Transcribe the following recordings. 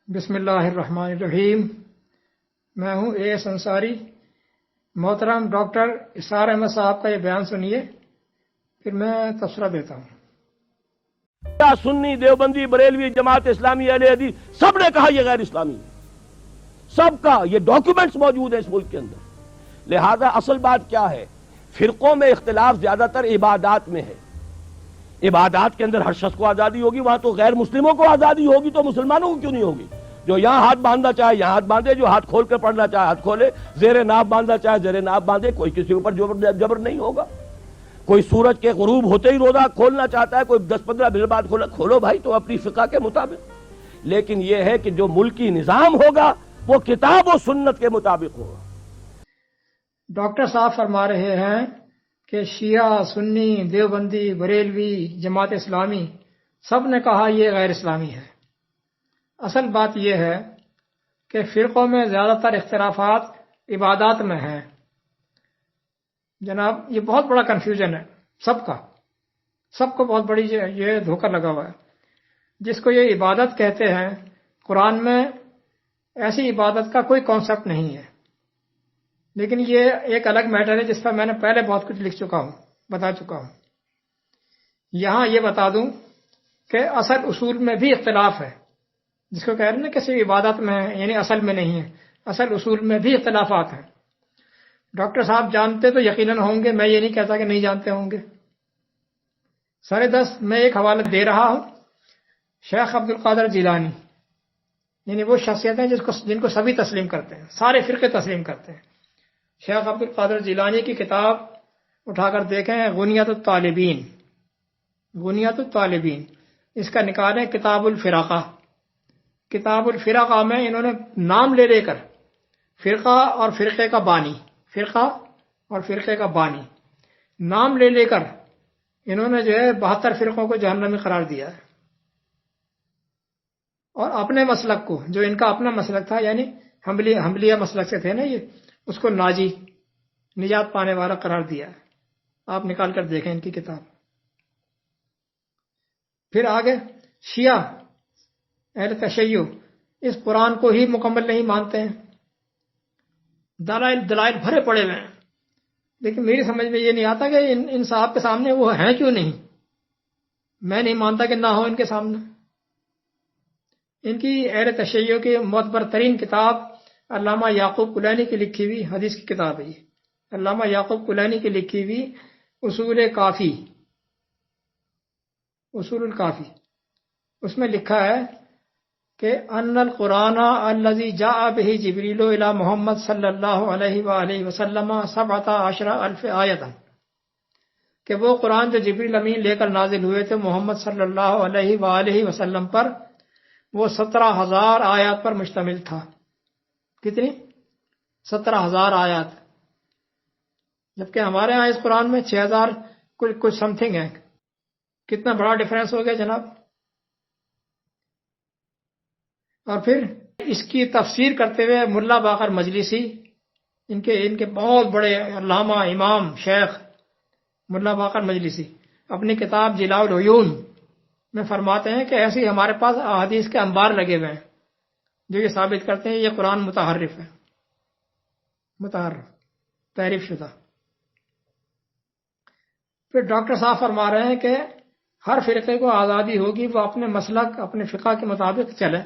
بسم اللہ الرحمن الرحیم۔ میں ہوں اے ایس انصاری۔ محترم ڈاکٹر اسرار احمد صاحب کا یہ بیان سنیے، پھر میں تبصرہ دیتا ہوں۔ سنی، دیوبندی، بریلوی، جماعت اسلامی، اہل حدیث سب نے کہا یہ غیر اسلامی ہے، سب کا یہ ڈاکیومنٹس موجود ہیں اس ملک کے اندر۔ لہذا اصل بات کیا ہے، فرقوں میں اختلاف زیادہ تر عبادات میں ہے۔ عبادات کے اندر ہر شخص کو آزادی ہوگی، وہاں تو غیر مسلموں کو آزادی ہوگی، تو مسلمانوں کو کیوں نہیں ہوگی؟ جو یہاں ہاتھ باندھنا چاہے یہاں ہاتھ باندھے، جو ہاتھ کھول کر پڑھنا چاہے ہاتھ کھولے، زیر ناف باندھنا چاہے زیر ناف باندھے، کوئی کسی اوپر جبر نہیں ہوگا۔ کوئی سورج کے غروب ہوتے ہی روزہ کھولنا چاہتا ہے، کوئی 10-15 منٹ بعد کھولو بھائی، تو اپنی فقہ کے مطابق۔ لیکن یہ ہے کہ جو ملکی نظام ہوگا وہ کتاب و سنت کے مطابق ہوگا۔ ڈاکٹر صاحب فرما رہے ہیں کہ شیعہ، سنی، دیوبندی، بریلوی، جماعت اسلامی سب نے کہا یہ غیر اسلامی ہے۔ اصل بات یہ ہے کہ فرقوں میں زیادہ تر اختلافات عبادات میں ہیں۔ جناب یہ بہت بڑا کنفیوژن ہے سب کو بہت بڑی یہ دھوکہ لگا ہوا ہے۔ جس کو یہ عبادت کہتے ہیں، قرآن میں ایسی عبادت کا کوئی کانسیپٹ نہیں ہے۔ لیکن یہ ایک الگ میٹر ہے جس پر میں نے پہلے بہت کچھ بتا چکا ہوں۔ یہاں یہ بتا دوں کہ اصل اصول میں بھی اختلاف ہے، جس کو کہہ رہے ہیں نا کہ صرف عبادت میں ہے، یعنی اصل میں نہیں ہے، اصل اصول میں بھی اختلافات ہیں۔ ڈاکٹر صاحب جانتے تو یقیناً ہوں گے، میں یہ نہیں کہتا کہ نہیں جانتے ہوں گے۔ 10:30 میں ایک حوالہ دے رہا ہوں، شیخ عبد القادر جیلانی، یعنی وہ شخصیتیں جن کو سبھی تسلیم کرتے ہیں، سارے فرقے تسلیم کرتے ہیں۔ شیخ عبد القادر جیلانی کی کتاب اٹھا کر دیکھیں، غنیۃ الطالبین، غنیۃ الطالبین، اس کا نکالیں کتاب الفرقہ۔ کتاب الفرقہ میں انہوں نے نام لے کر فرقہ اور فرقے کا بانی، فرقہ اور فرقے کا بانی نام لے کر انہوں نے جو ہے 72 فرقوں کو جہنمی قرار دیا ہے۔ اور اپنے مسلک کو، جو ان کا اپنا مسلک تھا، یعنی حنبلیہ مسلک سے تھے نا یہ، اس کو ناجی، نجات پانے والا قرار دیا ہے۔ آپ نکال کر دیکھیں ان کی کتاب۔ پھر آگے شیعہ، اہل تشیع، اس قرآن کو ہی مکمل نہیں مانتے ہیں، دلائل بھرے پڑے ہوئے ہیں، لیکن میری سمجھ میں یہ نہیں آتا کہ ان صاحب کے سامنے وہ ہیں کیوں نہیں۔ میں نہیں مانتا کہ نہ ہو ان کے سامنے۔ ان کی اہل تشیع کی معتبر ترین کتاب علامہ یعقوب کلینی کی لکھی ہوئی حدیث کی کتاب ہے یہ، علامہ یعقوب کلینی کی لکھی ہوئی اصول کافی، اصول الکافی۔ اس میں لکھا ہے کہ ان القرآن الذی جاء به جبریل الی محمد صلی اللہ علیہ وآلہ وسلم 17,000 آیۃ، کہ وہ قرآن جو جبریل امین لے کر نازل ہوئے تھے محمد صلی اللہ علیہ وآلہ وسلم پر، وہ 17,000 آیات پر مشتمل تھا۔ کتنی؟ 17,000 آیات، جبکہ ہمارے ہاں اس قرآن میں 6,000 کچھ سم تھنگ ہے۔ کتنا بڑا ڈیفرنس ہو گیا جناب۔ اور پھر اس کی تفسیر کرتے ہوئے ملا باقر مجلسی، ان کے بہت بڑے علامہ امام شیخ ملا باقر مجلسی، اپنی کتاب جلاء العیون میں فرماتے ہیں کہ ایسے ہی ہمارے پاس احادیث کے انبار لگے ہوئے ہیں جو یہ ثابت کرتے ہیں یہ قرآن متحرف ہے، متحرف، تحریف شدہ۔ پھر ڈاکٹر صاحب فرما رہے ہیں کہ ہر فرقے کو آزادی ہوگی، وہ اپنے مسلک، اپنے فقہ کے مطابق چلے۔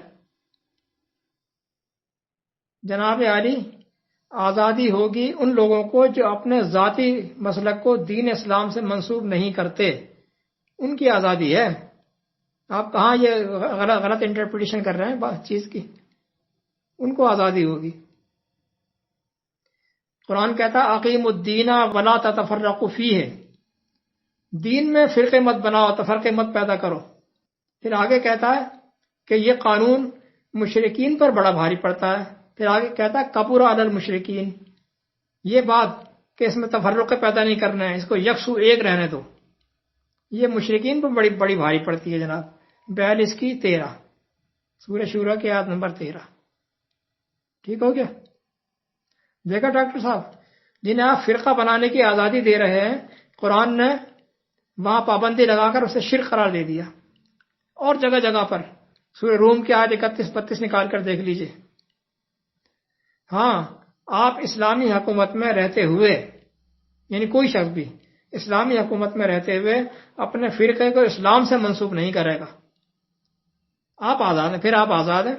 جناب عالی، آزادی ہوگی ان لوگوں کو جو اپنے ذاتی مسلک کو دین اسلام سے منسوب نہیں کرتے، ان کی آزادی ہے۔ آپ کہاں یہ غلط انٹرپریٹیشن کر رہے ہیں بات چیز کی؟ ان کو آزادی ہوگی۔ قرآن کہتا ہے اقیم الدین ولا تتفرقوا فیہ، دین میں فرقے مت بناؤ، تفرقے مت پیدا کرو۔ پھر آگے کہتا ہے کہ یہ قانون مشرکین پر بڑا بھاری پڑتا ہے۔ پھر آگے کہتا ہے کبر علی المشرکین، یہ بات کہ اس میں تفرقے پیدا نہیں کرنا ہے، اس کو یکسو ایک رہنے دو، یہ مشرکین پر بڑی بھاری پڑتی ہے جناب۔ 42 کی 13، سورہ شورى کی آیت نمبر 13۔ ٹھیک ہو گیا؟ دیکھا ڈاکٹر صاحب، جنہیں آپ فرقہ بنانے کی آزادی دے رہے ہیں، قرآن نے وہاں پابندی لگا کر اسے شرک قرار دے دیا، اور جگہ جگہ پر سورہ روم کی آیت 31-32 نکال کر دیکھ لیجئے. ہاں آپ اسلامی حکومت میں رہتے ہوئے، یعنی کوئی شخص بھی اسلامی حکومت میں رہتے ہوئے اپنے فرقے کو اسلام سے منسوب نہیں کرے گا. آپ آزاد ہیں، پھر آپ آزاد ہیں.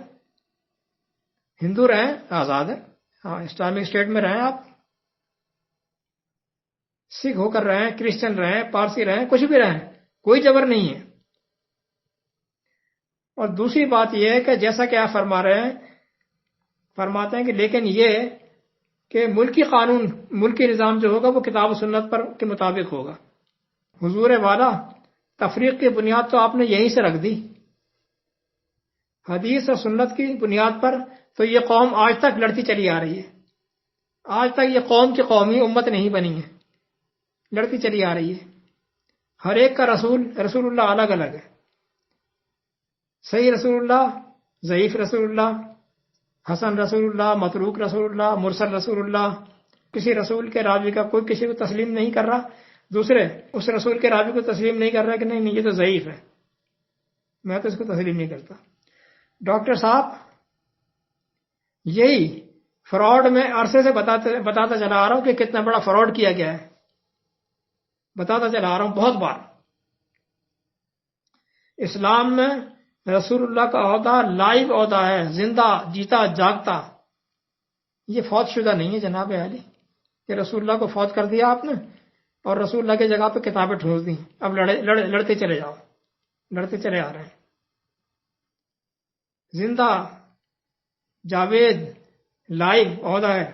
ہندو رہیں آزاد ہیں، ہاں اسلامک اسٹیٹ میں رہیں، آپ سکھ ہو کر رہیں، کرسچن رہیں، پارسی رہیں، کچھ بھی رہیں، کوئی جبر نہیں ہے. اور دوسری بات یہ ہے کہ جیسا کہ آپ فرما رہے ہیں، فرماتے ہیں کہ لیکن یہ کہ ملکی قانون، ملکی نظام جو ہوگا وہ کتاب و سنت پر کے مطابق ہوگا. حضور والا تفریق کی بنیاد تو آپ نے یہیں سے رکھ دی. حدیث اور سنت کی بنیاد پر تو یہ قوم آج تک لڑتی چلی آ رہی ہے. آج تک یہ قوم کی قومی امت نہیں بنی ہے، لڑتی چلی آ رہی ہے. ہر ایک کا رسول اللہ الگ الگ ہے. صحیح رسول اللہ، ضعیف رسول اللہ، حسن رسول اللہ، متروک رسول اللہ، مرسل رسول اللہ. کسی رسول کے راوی کا کوئی کسی کو تسلیم نہیں کر رہا، دوسرے اس رسول کے راوی کو تسلیم نہیں کر رہا کہ نہیں یہ تو ضعیف ہے، میں تو اس کو تسلیم نہیں کرتا. ڈاکٹر صاحب یہی فراڈ میں عرصے سے بتاتا چلا آ رہا ہوں کہ کتنا بڑا فراڈ کیا گیا ہے، بتاتا چلا آ رہا ہوں بہت بار. اسلام میں رسول اللہ کا عہدہ لائیو عہدہ ہے، زندہ جیتا جاگتا. یہ فوت شدہ نہیں ہے جناب عالی کہ رسول اللہ کو فوت کر دیا آپ نے اور رسول اللہ کی جگہ پہ کتابیں ٹھونس دی، اب لڑتے چلے جاؤ، لڑتے چلے آ رہے ہیں. زندہ جاوید لائیو عہدہ ہے،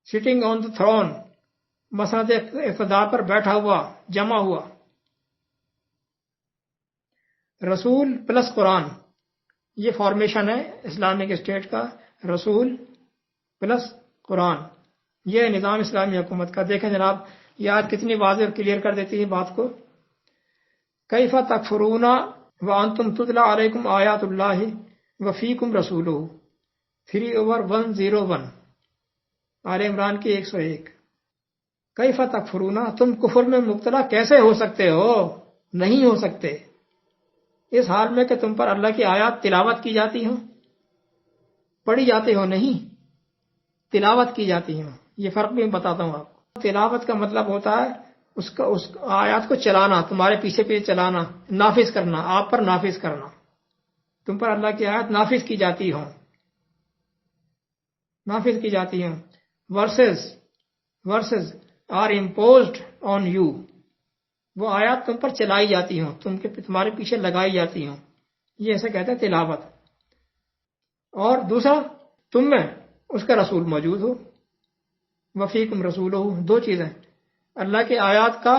سٹنگ آن دا تھرون، مسند اقتدار پر بیٹھا ہوا، جمع ہوا. رسول پلس قرآن، یہ فارمیشن ہے اسلامک اسٹیٹ کا. رسول پلس قرآن، یہ نظام اسلامی حکومت کا. دیکھیں جناب یہ آج کتنی واضح اور کلیئر کر دیتی ہے بات کو. کیف تکفرون وانتم تتلی علیکم آیات اللہ وفیکم رسولہ، 3/101 آل عمران کی 101. کیف تکفرون، تم کفر میں مبتلا کیسے ہو سکتے ہو؟ نہیں ہو سکتے، اس حال میں کہ تم پر اللہ کی آیات تلاوت کی جاتی ہوں، پڑھی جاتی ہو نہیں، تلاوت کی جاتی ہوں. یہ فرق بھی میں بتاتا ہوں آپ کو. تلاوت کا مطلب ہوتا ہے اس آیات کو چلانا، تمہارے پیچھے پیچھے چلانا، نافذ کرنا، آپ پر نافذ کرنا. تم پر اللہ کی آیات نافذ کی جاتی ہوں، نافذ کی جاتی ہوں. Verses are imposed on you, وہ آیات تم پر چلائی جاتی ہوں، تمہارے پیچھے لگائی جاتی ہوں. یہ ایسے کہتے ہیں تلاوت. اور دوسرا تم میں اس کا رسول موجود ہو، وفیکم رسول ہو. دو چیزیں، اللہ کی آیات کا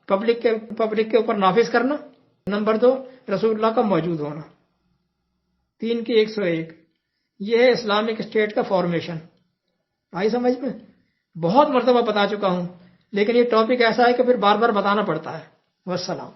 پبلک کے اوپر نافذ کرنا، نمبر 2 رسول اللہ کا موجود ہونا. 3 کی 101. یہ ہے اسلامک اسٹیٹ کا فارمیشن. آئی سمجھ میں؟ بہت مرتبہ بتا چکا ہوں لیکن یہ ٹاپک ایسا ہے کہ پھر بار بار بتانا پڑتا ہے. والسلام.